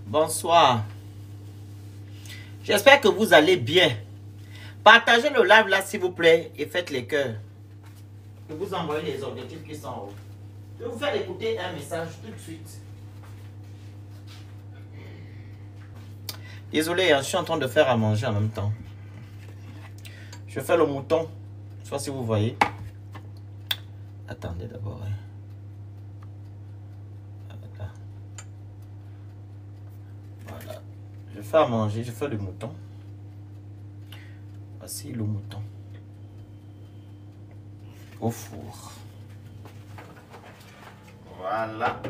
Bonsoir. J'espère que vous allez bien. Partagez le live là s'il vous plaît et faites les cœurs. Je vous envoie les objectifs qui sont en haut. Je vais vous faire écouter un message tout de suite. Désolé, je suis en train de faire à manger en même temps. Je fais le mouton. Je sais pas si vous voyez. Attendez d'abord. Voilà. Je fais à manger, je fais le mouton. Voici le mouton. Au four. Voilà.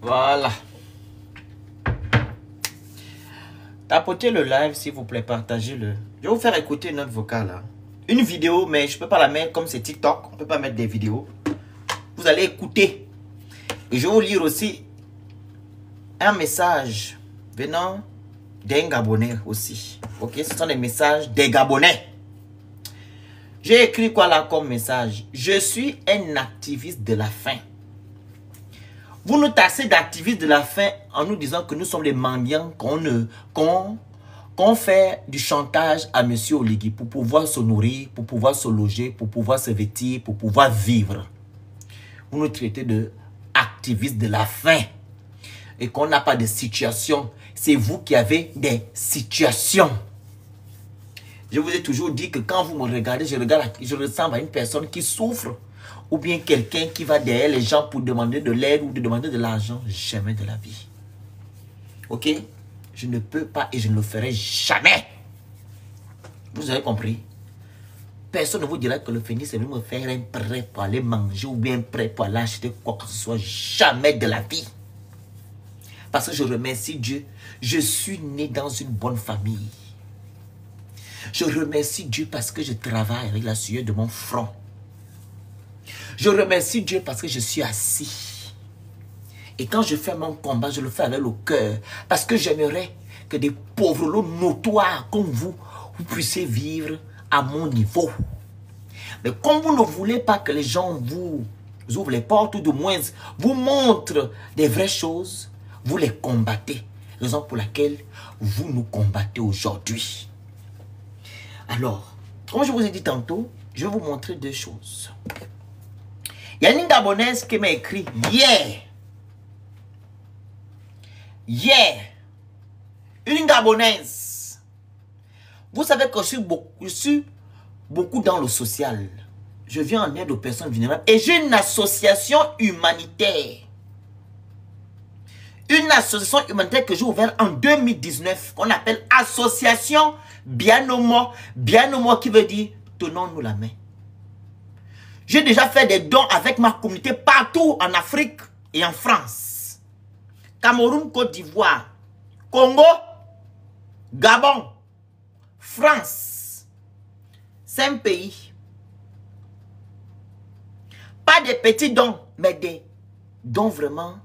Voilà. Tapotez le live s'il vous plaît, partagez-le. Je vais vous faire écouter une note vocale. Hein. Une vidéo, mais je ne peux pas la mettre comme c'est TikTok. On ne peut pas mettre des vidéos. Vous allez écouter. Et je vais vous lire aussi un message venant d'un Gabonais aussi. Ok, ce sont des messages des Gabonais. J'ai écrit quoi là comme message? Je suis un activiste de la faim. Vous nous taxez d'activistes de la faim en nous disant que nous sommes les mendiants, qu'on fait du chantage à M. Oligui pour pouvoir se nourrir, pour pouvoir se loger, pour pouvoir se vêtir, pour pouvoir vivre. Vous nous traitez de activistes de la faim et qu'on n'a pas de situation. C'est vous qui avez des situations. Je vous ai toujours dit que quand vous me regardez, je ressemble à une personne qui souffre. Ou bien quelqu'un qui va derrière les gens pour demander de l'aide ou de demander de l'argent. Jamais de la vie. Ok? Je ne peux pas et je ne le ferai jamais. Vous avez compris? Personne ne vous dira que le phénix est venu me faire un prêt pour aller manger ou bien un prêt pour aller acheter quoi que ce soit. Jamais de la vie. Parce que je remercie Dieu. Je suis né dans une bonne famille. Je remercie Dieu parce que je travaille avec la sueur de mon front. Je remercie Dieu parce que je suis assis. Et quand je fais mon combat, je le fais avec le cœur. Parce que j'aimerais que des pauvres loups notoires comme vous puissiez vivre à mon niveau. Mais comme vous ne voulez pas que les gens vous ouvrent les portes ou du moins vous montrent des vraies choses, vous les combattez. Raison pour laquelle vous nous combattez aujourd'hui. Alors, comme je vous ai dit tantôt, je vais vous montrer deux choses. Il y a une Gabonaise qui m'a écrit hier. Hier. Une Gabonaise. Vous savez que je suis beaucoup dans le social. Je viens en aide aux personnes vulnérables. Et j'ai une association humanitaire. Une association humanitaire que j'ai ouverte en 2019. Qu'on appelle Association Bianomo. Bianomo qui veut dire tenons-nous la main. J'ai déjà fait des dons avec ma communauté partout en Afrique et en France. Cameroun, Côte d'Ivoire, Congo, Gabon, France. 5 pays. Pas des petits dons, mais des dons vraiment.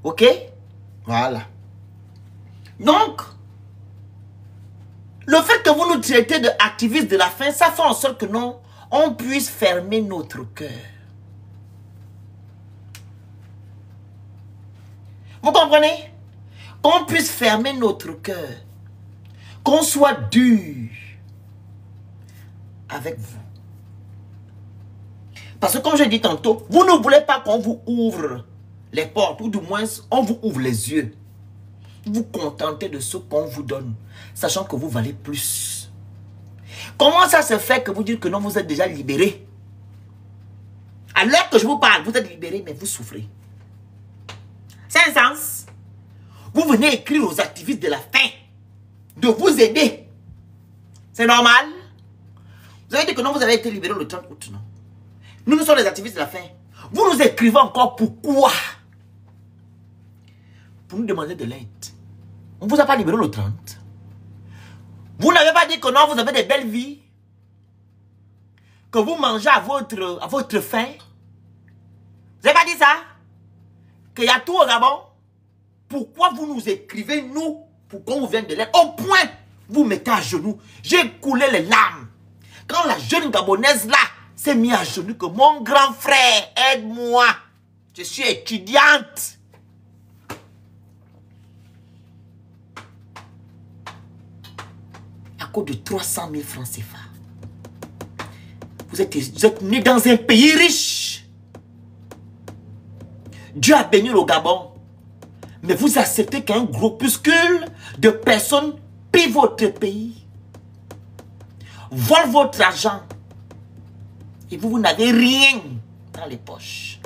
Ok? Voilà. Donc, le fait que vous nous traitez d'activistes de la faim, ça fait en sorte que non, on puisse fermer notre cœur. Vous comprenez? Qu'on puisse fermer notre cœur. Qu'on soit dur avec vous. Parce que comme je dis tantôt, vous ne voulez pas qu'on vous ouvre les portes, ou du moins on vous ouvre les yeux. Vous vous contentez de ce qu'on vous donne, sachant que vous valez plus. Comment ça se fait que vous dites que non, vous êtes déjà libéré? À l'heure que je vous parle, vous êtes libéré, mais vous souffrez. C'est un sens. Vous venez écrire aux activistes de la faim de vous aider. C'est normal. Vous avez dit que non, vous avez été libéré le 30 août, non? Nous sommes les activistes de la faim. Vous nous écrivez encore pourquoi? Pour nous demander de l'aide. On ne vous a pas libéré le 30. Vous n'avez pas dit que non, vous avez des belles vies. Que vous mangez à votre faim. Vous n'avez pas dit ça? Qu'il y a tout au Gabon. Pourquoi vous nous écrivez, nous, pour qu'on vous vienne de l'aide? Au point, vous mettez à genoux. J'ai coulé les larmes. Quand jeune Gabonaise là s'est mise à genoux que mon grand frère, aide-moi. Je suis étudiante. À cause de 300 000 francs CFA. Vous êtes né dans un pays riche. Dieu a béni le Gabon. Mais vous acceptez qu'un groupuscule de personnes pille votre pays, vole votre argent. Et vous n'avez rien dans les poches.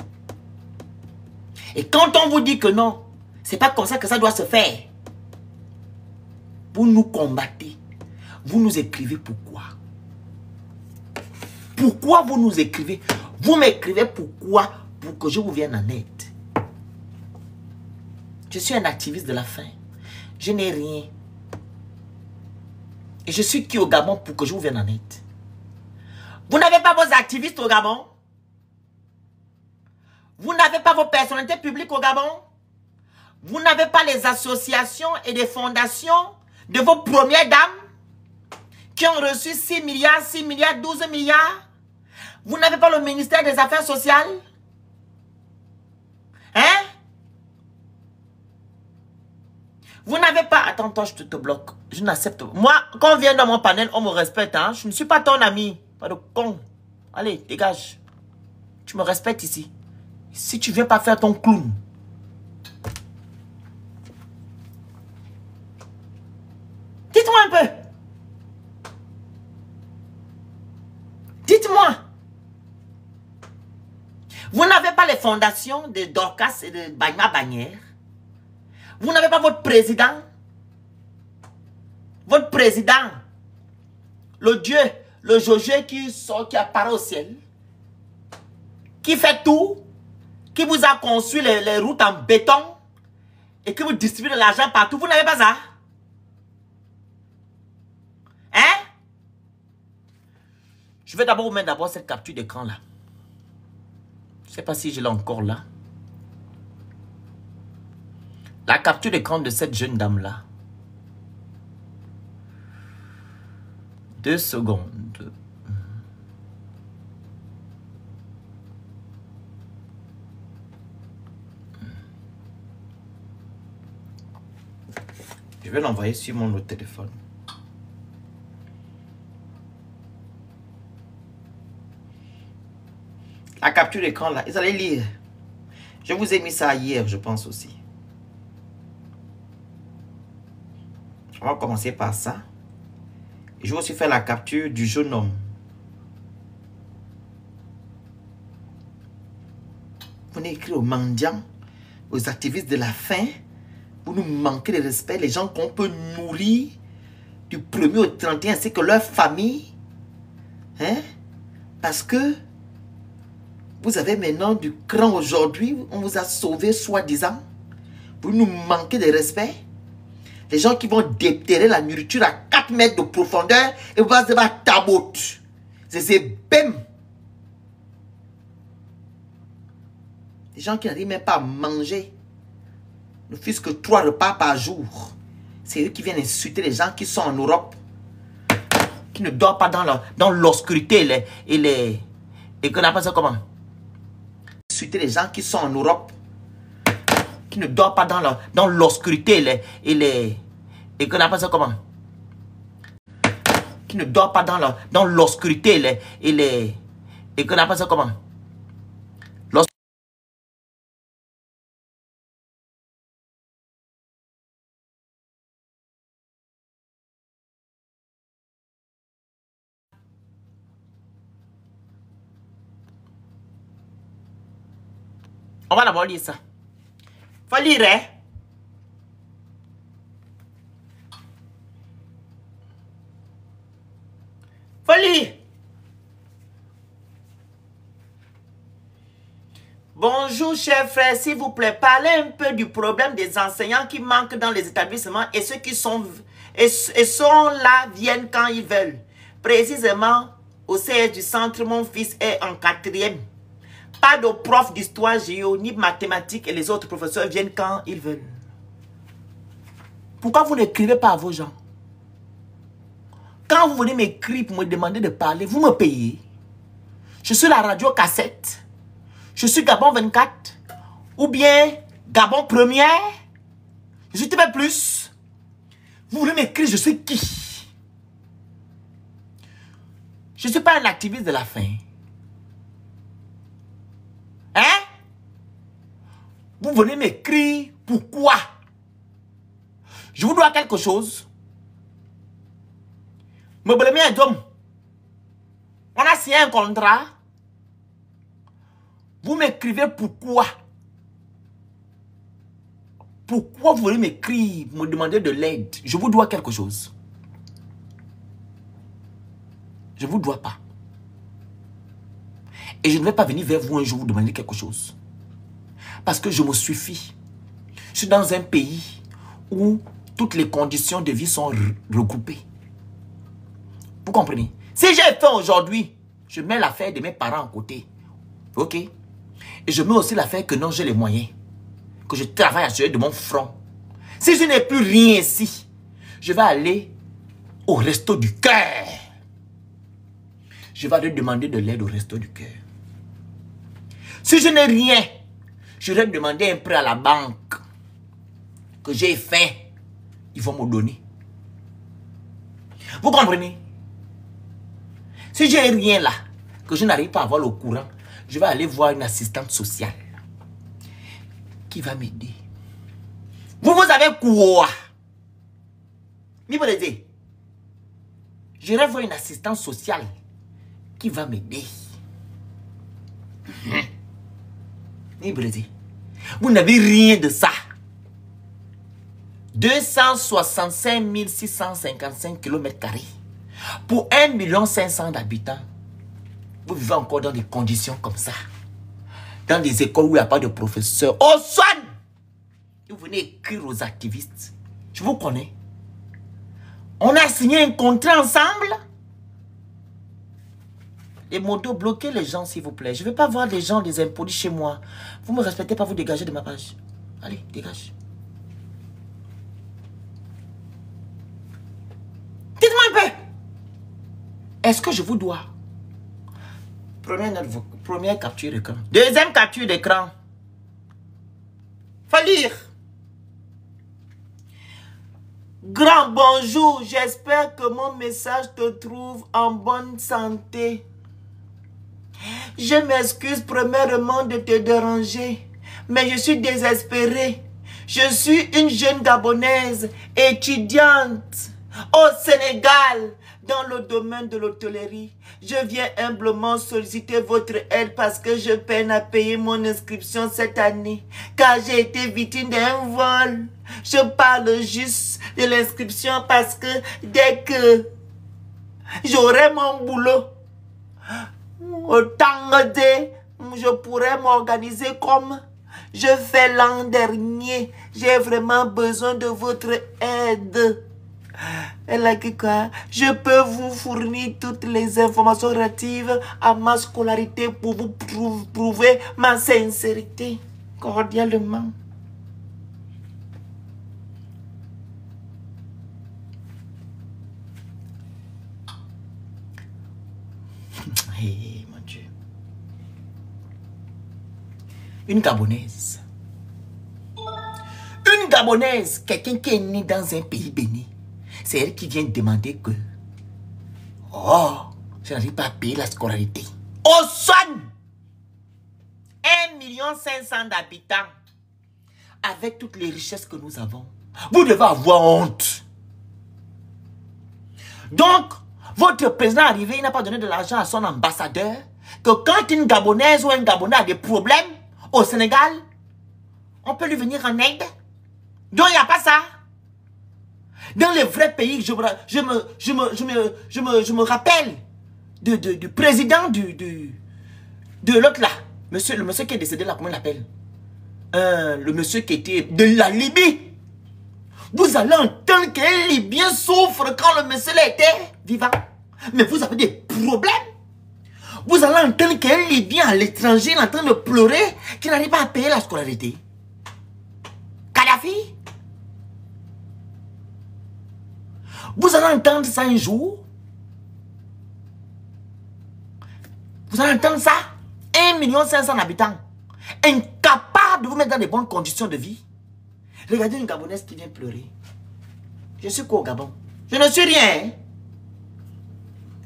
Et quand on vous dit que non, c'est pas comme ça que ça doit se faire. Vous nous combattez. Vous nous écrivez pourquoi? Pourquoi vous nous écrivez? Vous m'écrivez pourquoi? Pour que je vous vienne en aide. Je suis un activiste de la faim. Je n'ai rien. Et je suis qui au Gabon pour que je vous vienne en aide? Vous n'avez pas vos activistes au Gabon? Vous n'avez pas vos personnalités publiques au Gabon? Vous n'avez pas les associations et les fondations de vos premières dames qui ont reçu 6 milliards, 6 milliards, 12 milliards? Vous n'avez pas le ministère des Affaires sociales? Hein? Vous n'avez pas... Attends, je te bloque. Je n'accepte pas. Moi, quand on vient dans mon panel, on me respecte. Hein? Je ne suis pas ton ami. Pas de con. Allez, dégage. Tu me respectes ici. Si tu ne viens pas faire ton clown. Dites-moi un peu. Dites-moi. Vous n'avez pas les fondations de Dorcas et de Bagna Bagnères. Vous n'avez pas votre président. Votre président. Le Dieu, le Josué qui sort, qui apparaît au ciel. Qui fait tout. Qui vous a construit les routes en béton. Et qui vous distribue de l'argent partout. Vous n'avez pas ça. Hein? Je vais d'abord vous mettre d'abord cette capture d'écran là. Je ne sais pas si je l'ai encore là. La capture d'écran de cette jeune dame là. 2 secondes. Je vais l'envoyer sur mon autre téléphone. La capture d'écran là, ils allaient lire. Je vous ai mis ça hier, je pense aussi. On va commencer par ça. Je vais aussi faire la capture du jeune homme. Vous venez écrire aux mendiants, aux activistes de la faim. Vous nous manquez de respect. Les gens qu'on peut nourrir du 1er au 31, c'est que leur famille. Hein? Parce que vous avez maintenant du cran aujourd'hui. On vous a sauvé soi-disant. Vous nous manquez de respect. Les gens qui vont déterrer la nourriture à 4 mètres de profondeur et vous allez voir taboute. C'est bim. Les gens qui n'arrivent même pas à manger. Ne fût-ce que 3 repas par jour. C'est eux qui viennent insulter les gens qui sont en Europe. Qui ne dorment pas dans l'obscurité et qu'on appelle ça comment? Insulter les gens qui sont en Europe. Qui ne dorment pas dans l'obscurité et qu'on appelle ça comment? Qui ne dorment pas dans l'obscurité et qu'on appelle ça comment? On va d'abord lire ça. Faut lire, hein? Faut lire. Bonjour, chers frères, s'il vous plaît, parlez un peu du problème des enseignants qui manquent dans les établissements et ceux qui sont là viennent quand ils veulent. Précisément, au CS du centre, mon fils est en 4e. Pas de prof d'histoire, géo, ni mathématiques et les autres professeurs viennent quand ils veulent. Pourquoi vous n'écrivez pas à vos gens? Quand vous venez m'écrire pour me demander de parler, vous me payez. Je suis la radio cassette. Je suis Gabon 24. Ou bien Gabon Première. Je suis TV+. Vous voulez m'écrire, je suis qui? Je ne suis pas un activiste de la faim. Hein? Vous venez m'écrire, pourquoi? Je vous dois quelque chose. Me blâmez un homme. On a signé un contrat. Vous m'écrivez pourquoi? Pourquoi vous voulez m'écrire, me demander de l'aide? Je vous dois quelque chose. Je ne vous dois pas. Et je ne vais pas venir vers vous un jour vous demander quelque chose. Parce que je me suffis. Je suis dans un pays où toutes les conditions de vie sont regroupées. Vous comprenez? Si j'ai faim aujourd'hui, je mets l'affaire de mes parents à côté. Ok? Et je mets aussi l'affaire que non, j'ai les moyens. Que je travaille à sujet de mon front. Si je n'ai plus rien ici, je vais aller au resto du cœur. Je vais aller demander de l'aide au resto du cœur. Si je n'ai rien, je vais demander un prêt à la banque. Que j'ai faim, ils vont me donner. Vous comprenez? Si j'ai rien là, que je n'arrive pas à avoir le courant, je vais aller voir une assistante sociale qui va m'aider. Vous avez quoi? Je vais voir une assistante sociale qui va m'aider. Vous n'avez rien de ça. 265 655 km². Pour 1 500 000 d'habitants. Vous vivez encore dans des conditions comme ça. Dans des écoles où il n'y a pas de professeurs. Au SOAN! Vous venez écrire aux activistes. Je vous connais. On a signé un contrat ensemble. Les motos, bloquez les gens s'il vous plaît. Je ne veux pas voir des gens, des impolis chez moi. Vous ne me respectez pas, vous dégagez de ma page. Allez, dégage. Dites-moi un peu. Est-ce que je vous dois? Première capture d'écran. Deuxième capture d'écran. Faut lire. Grand bonjour, j'espère que mon message te trouve en bonne santé. Je m'excuse premièrement de te déranger, mais je suis désespérée. Je suis une jeune Gabonaise, étudiante au Sénégal, dans le domaine de l'hôtellerie. Je viens humblement solliciter votre aide parce que je peine à payer mon inscription cette année, car j'ai été victime d'un vol. Je parle juste de l'inscription parce que dès que j'aurai mon boulot, autant je pourrais m'organiser comme je fais l'an dernier. J'ai vraiment besoin de votre aide. Elle a dit quoi? Je peux vous fournir toutes les informations relatives à ma scolarité pour vous prouver ma sincérité. Cordialement. Hey, mon Dieu. Une Gabonaise. Une Gabonaise, quelqu'un qui est né dans un pays béni. C'est elle qui vient demander que, oh, je n'arrive pas à payer la scolarité. Au SOAN, 1 500 000 d'habitants, avec toutes les richesses que nous avons, vous devez avoir honte. Donc, votre président arrivé, il n'a pas donné de l'argent à son ambassadeur, que quand une Gabonaise ou un Gabonais a des problèmes au Sénégal, on peut lui venir en aide. Donc, il n'y a pas ça. Dans les vrais pays, je me rappelle du président de l'autre là. Le monsieur qui est décédé là, comment il l'appelle? Le monsieur qui était de la Libye. Vous allez entendre qu'un Libyen souffre quand le monsieur là était vivant. Mais vous avez des problèmes. Vous allez entendre qu'un Libyen à l'étranger est en train de pleurer qui n'arrive pas à payer la scolarité. Kadhafi. Vous allez entendre ça un jour. Vous allez entendre ça? 1,5 million d'habitants. Incapable de vous mettre dans de bonnes conditions de vie. Regardez une Gabonaise qui vient pleurer. Je suis quoi au Gabon? Je ne suis rien.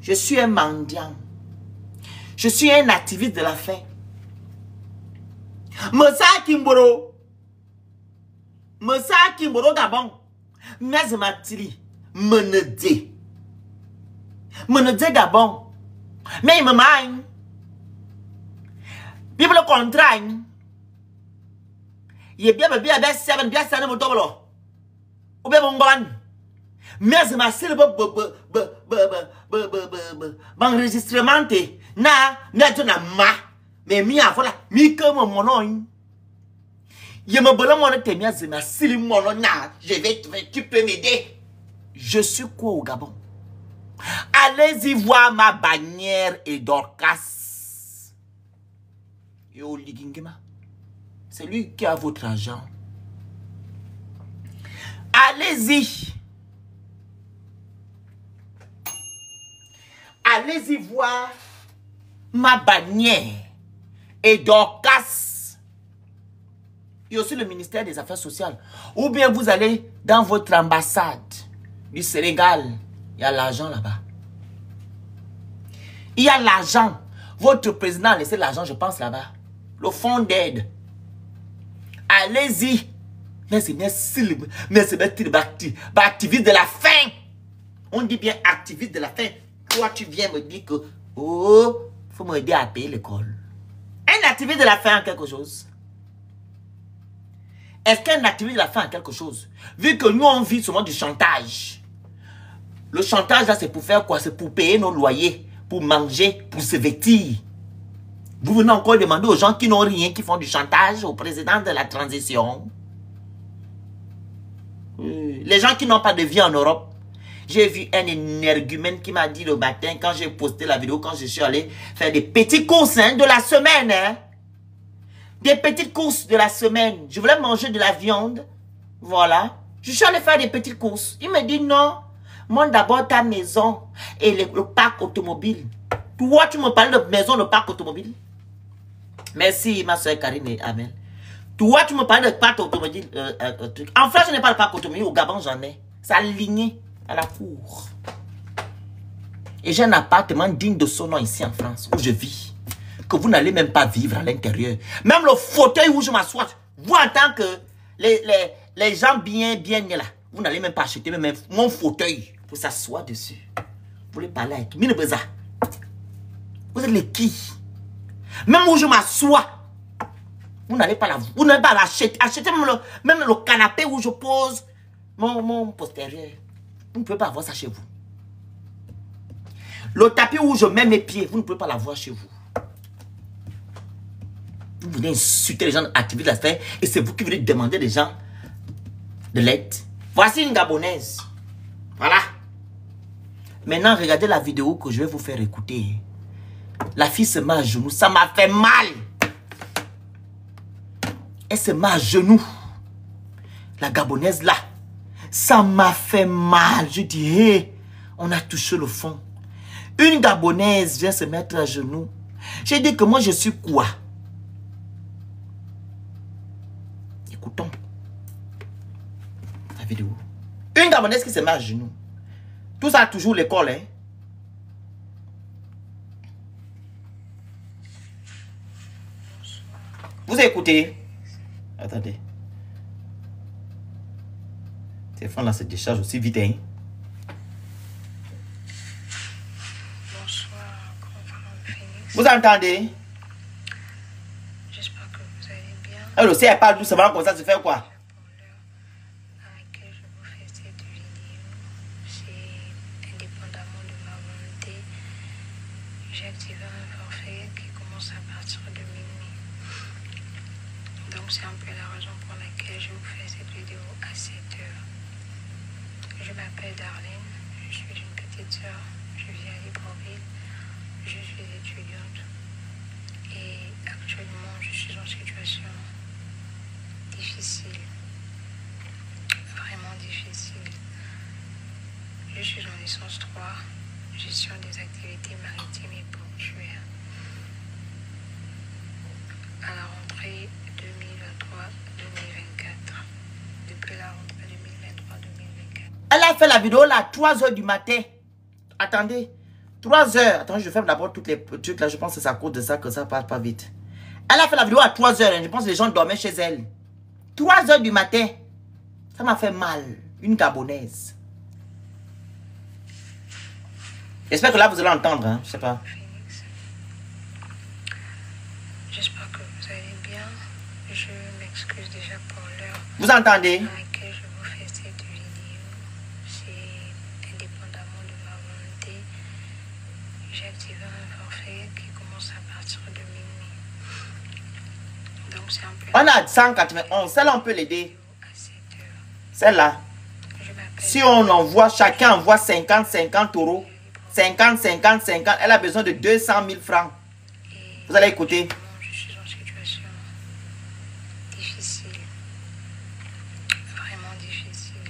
Je suis un mendiant. Je suis un activiste de la faim. Moussa Kimboro. Moussa Kimboro Gabon. Nazimatili. Menede. Menede Gabon. Mais il me mine. Bible contraint. Il est bien, bien, bien, 7, bien, 7, mon double. Ou bien, mon bon. Mais c'est ma syllabe, enregistrement, na, ma, mais mi a voilà, mi comme mon nom. Il me bolon mon te mia c'est ma syllabe, mon nom, na, tu peux m'aider. Je suis quoi au Gabon? Allez-y voir ma bannière et Dorcas. Et au Ligingema. C'est lui qui a votre argent. Allez-y. Allez-y voir ma bannière et Dorcas. Il y a aussi le ministère des Affaires sociales. Ou bien vous allez dans votre ambassade du Sénégal. Il y a l'argent là-bas. Il y a l'argent. Votre président a laissé l'argent, je pense, là-bas. Le fonds d'aide. Allez-y. Mais c'est bien célèbre. Mais c'est bien activiste de la faim. On dit bien activiste de la faim. Toi, tu viens me dire que, oh, il faut m'aider à payer l'école. Un activiste de la faim a quelque chose. Est-ce qu'un activiste de la faim a quelque chose? Vu que nous, on vit seulement du chantage. Le chantage, là, c'est pour faire quoi? C'est pour payer nos loyers, pour manger, pour se vêtir. Vous venez encore demander aux gens qui n'ont rien, qui font du chantage au président de la transition. Les gens qui n'ont pas de vie en Europe. J'ai vu un énergumène qui m'a dit le matin, quand j'ai posté la vidéo, quand je suis allé faire des petites courses de la semaine. Hein? Des petites courses de la semaine. Je voulais manger de la viande. Voilà. Je suis allé faire des petites courses. Il me dit non. Monte d'abord ta maison et le parc automobile. Toi, tu me parles de maison, le parc automobile. Merci, ma soeur Karine et Amel. Toi, tu me parles de parc automobile. En France, je n'ai pas de parc automobile. Au Gabon, j'en ai. C'est aligné à la cour. Et j'ai un appartement digne de son nom ici en France, où je vis. Que vous n'allez même pas vivre à l'intérieur. Même le fauteuil où je m'assois, vous en tant que les gens bien nés là, vous n'allez même pas acheter même mon fauteuil pour s'asseoir dessus. Vous voulez parler avec qui? Vous êtes les qui? Même où je m'assois, vous n'allez pas l'acheter. Achetez même le canapé où je pose mon postérieur. Vous ne pouvez pas avoir ça chez vous. Le tapis où je mets mes pieds, vous ne pouvez pas l'avoir chez vous. Vous venez insulter les gens activistes de la faim et c'est vous qui venez demander des gens de l'aide. Voici une Gabonaise. Voilà. Maintenant, regardez la vidéo que je vais vous faire écouter. La fille se met à genoux. Ça m'a fait mal. Elle se met à genoux. La Gabonaise là. Ça m'a fait mal. Je dis, hé, on a touché le fond. Une Gabonaise vient se mettre à genoux. J'ai dit que moi je suis quoi? Écoutons la vidéo. Une Gabonaise qui se met à genoux. Tout ça a toujours l'école, hein? Vous écoutez? Attendez. Le téléphone là se décharge aussi vite, hein? Bonsoir, confrère Phoenix. Vous entendez? J'espère que vous allez bien. Elle aussi, elle parle doucement comme ça, se fait quoi? Pour l'heure à laquelle je vous fais cette vidéo, c'est indépendamment de ma volonté. J'ai activé un forfait qui commence à partir de minuit. Donc c'est un peu la raison pour laquelle je vous fais cette vidéo à 7 heures. Je m'appelle Darlene, je suis une petite soeur, je vis à Libreville, je suis étudiante et actuellement je suis en situation difficile, vraiment difficile. Je suis en licence 3, gestion des activités maritimes et portuaires. a fait la vidéo là à 3 h du matin. Attendez. 3 h. Attends, je ferme d'abord toutes les trucs là. Je pense que c'est à cause de ça que ça passe pas vite. Elle a fait la vidéo à 3 h. Je pense que les gens dormaient chez elle. 3 h du matin. Ça m'a fait mal. Une Gabonaise. J'espère que là vous allez entendre. Hein? Je sais pas. J'espère que vous allez bien. Je m'excuse déjà pour l'heure Vous entendez? à laquelle je vous fais cette vidéo. C'est indépendamment de ma volonté. J'ai activé un forfait qui commence à partir de minuit. Donc c'est un peu... On a 191. Celle-là, on peut l'aider. à 7 heures. Celle-là. Je m'appelle... Si on envoie, chacun envoie 50 euros. 50, 50, 50. Elle a besoin de 200 000 francs. Et Vous allez écouter. je suis en situation difficile. Vraiment difficile.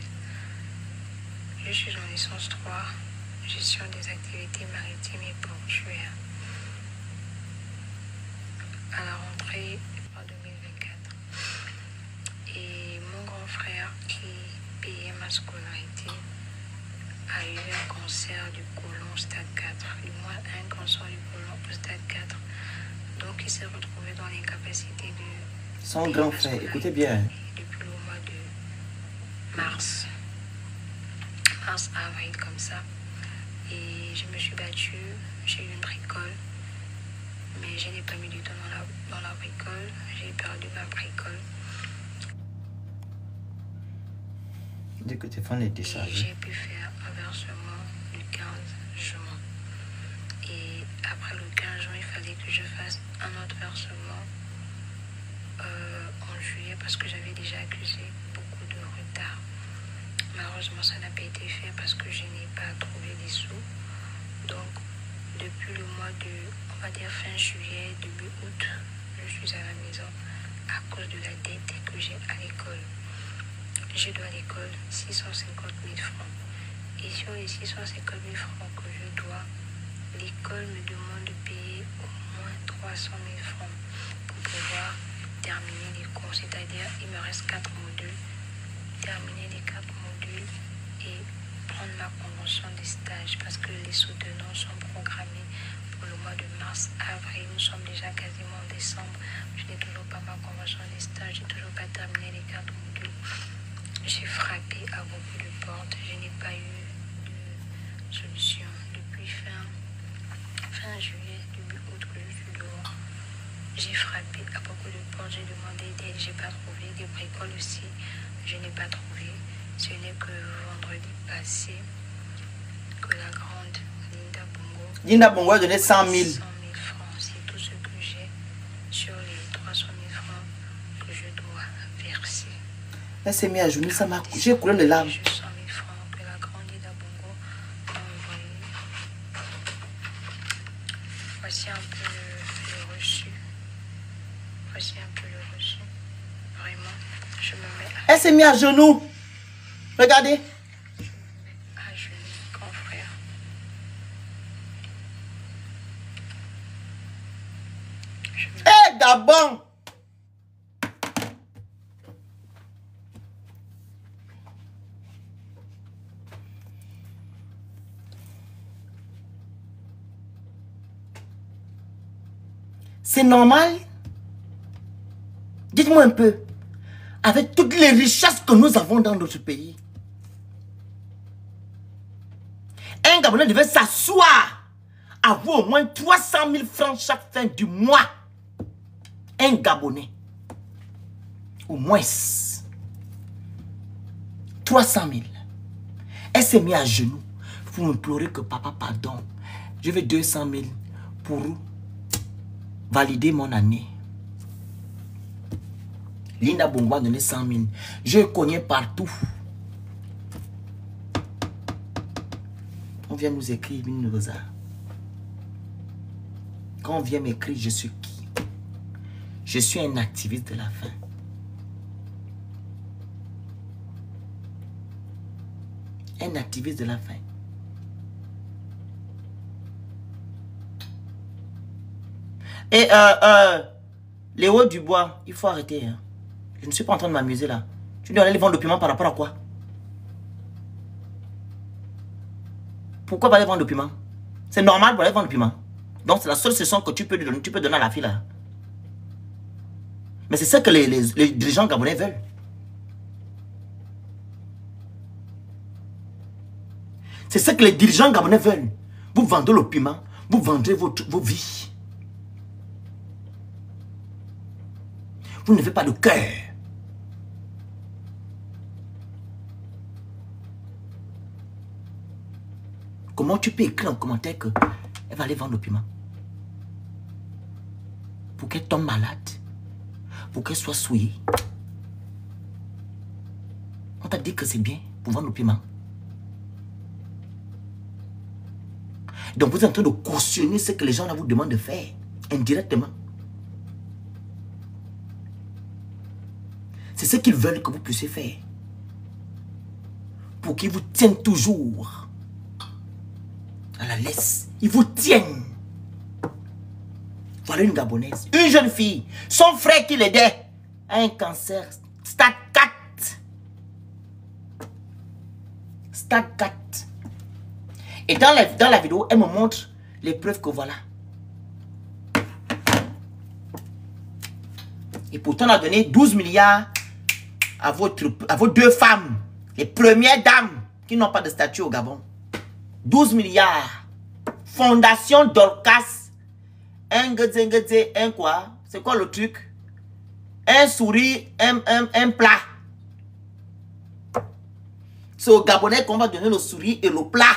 Je suis en licence 3, gestion des activités maritimes et portuaires. À la rentrée en 2024. Et mon grand frère qui payait ma scolarité a eu un cancer du côlon stade 4. Du moins un cancer du côlon au stade 4. Donc il s'est retrouvé dans l'incapacité de... Son grand frère, écoutez bien. Depuis le mois de mars. Mars, avril, comme ça. Et je me suis battue, j'ai eu une bricole. Mais je n'ai pas mis du temps dans la bricole. J'ai perdu ma bricole. Dès que le téléphone est Et déchargé. j'ai pu faire un versement le 15 juin. Et après le 15 juin, il fallait que je fasse un autre versement en juillet parce que j'avais déjà accusé beaucoup de retard. Malheureusement, ça n'a pas été fait parce que je n'ai pas trouvé les sous. Donc, depuis le mois de, on va dire fin juillet, début août, je suis à la maison à cause de la dette que j'ai à l'école. Je dois à l'école 650 000 francs. Et sur les 650 000 francs que je dois, l'école me demande de payer au moins 300 000 francs pour pouvoir terminer les cours. C'est-à-dire, il me reste 4 modules. Terminer les 4 modules et prendre ma convention des stages parce que les soutenants sont programmés pour le mois de mars, avril. Nous sommes déjà quasiment en décembre. Je n'ai toujours pas ma convention des stages. Je n'ai toujours pas terminé les 4 modules. J'ai frappé à beaucoup de portes. Je n'ai pas eu de solution depuis fin juillet, début août que je suis dehors. J'ai frappé à beaucoup de portes. J'ai demandé d'aide. J'ai pas trouvé. Des bricoles aussi. Je n'ai pas trouvé. Ce n'est que vendredi passé que la grande Linda Bongo a donné 100 000. 100 000 francs. C'est tout ce que j'ai sur les 300 000 francs que je dois verser. Elle s'est mise à genoux, ça m'a... J'ai coulé les larmes. Juste 100 000 francs que la grande Linda Bongo m'a envoyé. Voici un peu le reçu. Voici un peu le reçu. Vraiment, je me mets Elle s'est mise à genoux. Regardez. à genoux, grand frère. Hé, Gabon. C'est normal? Dites-moi un peu. Avec toutes les richesses que nous avons dans notre pays, un Gabonais devait s'asseoir, avoir au moins 300 000 francs chaque fin du mois. Un Gabonais. Au moins 300 000. Elle s'est mise à genoux pour me pleurer que papa, pardon. Je veux 200 000 pour valider mon année. Linda Bongo a donné 100 000. Je connais partout. On vient nous écrire une rosa. Quand on vient m'écrire, je suis qui? Je suis un activiste de la faim. Un activiste de la faim. Et Léo Dubois, il faut arrêter. Hein. Je ne suis pas en train de m'amuser là. Tu dois aller vendre le piment par rapport à quoi? Pourquoi va aller vendre le piment? C'est normal pour aller vendre le piment. Donc c'est la seule solution que tu peux donner à la fille là. Mais c'est ça que les dirigeants gabonais veulent. C'est ça que les dirigeants gabonais veulent. Vous vendez le piment, vous vendez vos vies. Vous n'avez pas de cœur. Comment tu peux écrire en commentaire qu'elle va aller vendre le piment? Pour qu'elle tombe malade? Pour qu'elle soit souillée? On t'a dit que c'est bien pour vendre le piment. Donc vous êtes en train de cautionner ce que les gens là vous demandent de faire, indirectement. C'est ce qu'ils veulent que vous puissiez faire. Pour qu'ils vous tiennent toujours à la laisse. Ils vous tiennent. Voilà une Gabonaise, une jeune fille. Son frère qui l'aidait a un cancer stade 4. Stade 4. Et dans la vidéo, elle me montre les preuves que voilà. Et pourtant, on a donné 12 milliards à vos deux femmes, les premières dames qui n'ont pas de statut au Gabon. 12 milliards. Fondation Dorcas. Un quoi? C'est quoi le truc? Un souris, un plat. C'est aux Gabonais qu'on va donner le souris et le plat.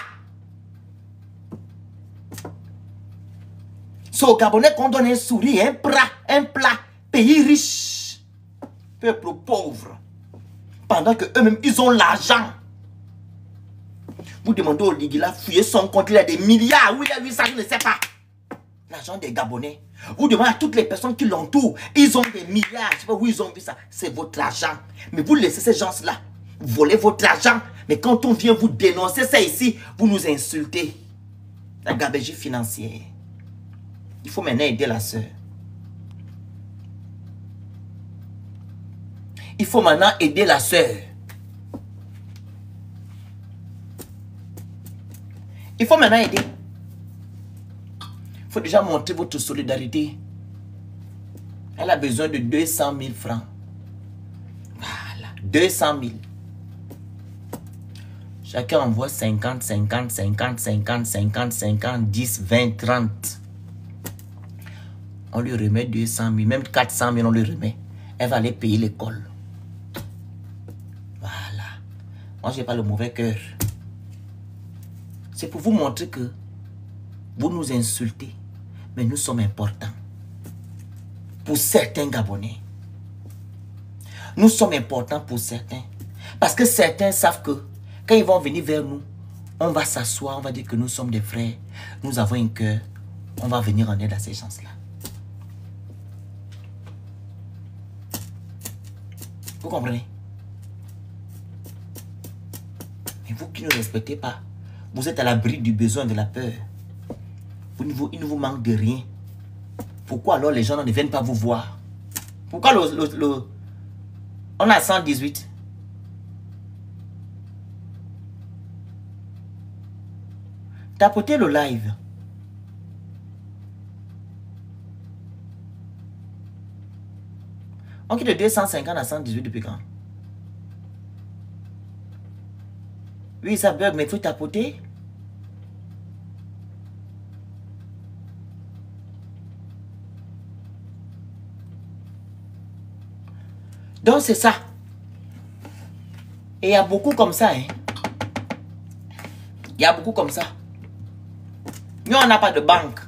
C'est aux Gabonais qu'on donne un souris, un plat. Pays riche. Peuple pauvre. Pendant qu'eux-mêmes, ils ont l'argent. Vous demandez au Liguila, fouiller son compte, il a des milliards. Où il a vu ça, je ne sais pas. L'argent des Gabonais. Vous demandez à toutes les personnes qui l'entourent. Ils ont des milliards. Je ne sais pas où ils ont vu ça. C'est votre argent. Mais vous laissez ces gens-là voler votre argent. Mais quand on vient vous dénoncer ça ici, vous nous insultez. La gabegie financière. Il faut maintenant aider la sœur. Il faut maintenant aider la sœur. Il faut maintenant aider. Il faut déjà montrer votre solidarité. Elle a besoin de 200 000 francs. Voilà, 200 000. Chacun envoie 50, 50, 50, 50, 50, 50, 10, 20, 30. On lui remet 200 000, même 400 000, on lui remet. Elle va aller payer l'école. Voilà. Moi, je n'ai pas le mauvais cœur. C'est pour vous montrer que vous nous insultez, mais nous sommes importants. Pour certains Gabonais. Nous sommes importants pour certains. Parce que certains savent que quand ils vont venir vers nous, on va s'asseoir, on va dire que nous sommes des frères, nous avons un cœur, on va venir en aide à ces gens-là. Vous comprenez? Mais vous qui ne respectez pas, vous êtes à l'abri du besoin, de la peur. Il ne vous manque de rien. Pourquoi alors les gens ne viennent pas vous voir? Pourquoi on a 118? Tapotez le live. On quitte de 250 à 118 depuis quand? Oui, ça bug, mais il faut tapoter. Donc c'est ça. Et il y a beaucoup comme ça. Hein. Il y a beaucoup comme ça. Nous, on n'a pas de banque.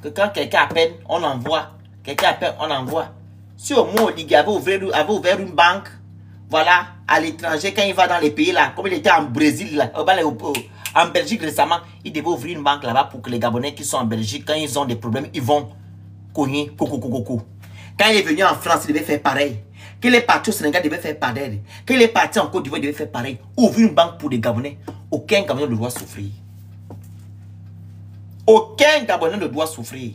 Que quand quelqu'un appelle, on envoie. Quelqu'un appelle, on envoie. Si au moins Oligui avait ouvert une banque, voilà, à l'étranger, quand il va dans les pays là, comme il était en Brésil, là, en Belgique récemment, il devait ouvrir une banque là-bas pour que les Gabonais qui sont en Belgique, quand ils ont des problèmes, ils vont cogner, coucou. Quand il est venu en France, il devait faire pareil. Quand il est parti au Sénégal, il devait faire pareil. Quand il est parti en Côte d'Ivoire, il devait faire pareil. Ouvrir une banque pour les Gabonais. Aucun Gabonais ne doit souffrir. Aucun Gabonais ne doit souffrir.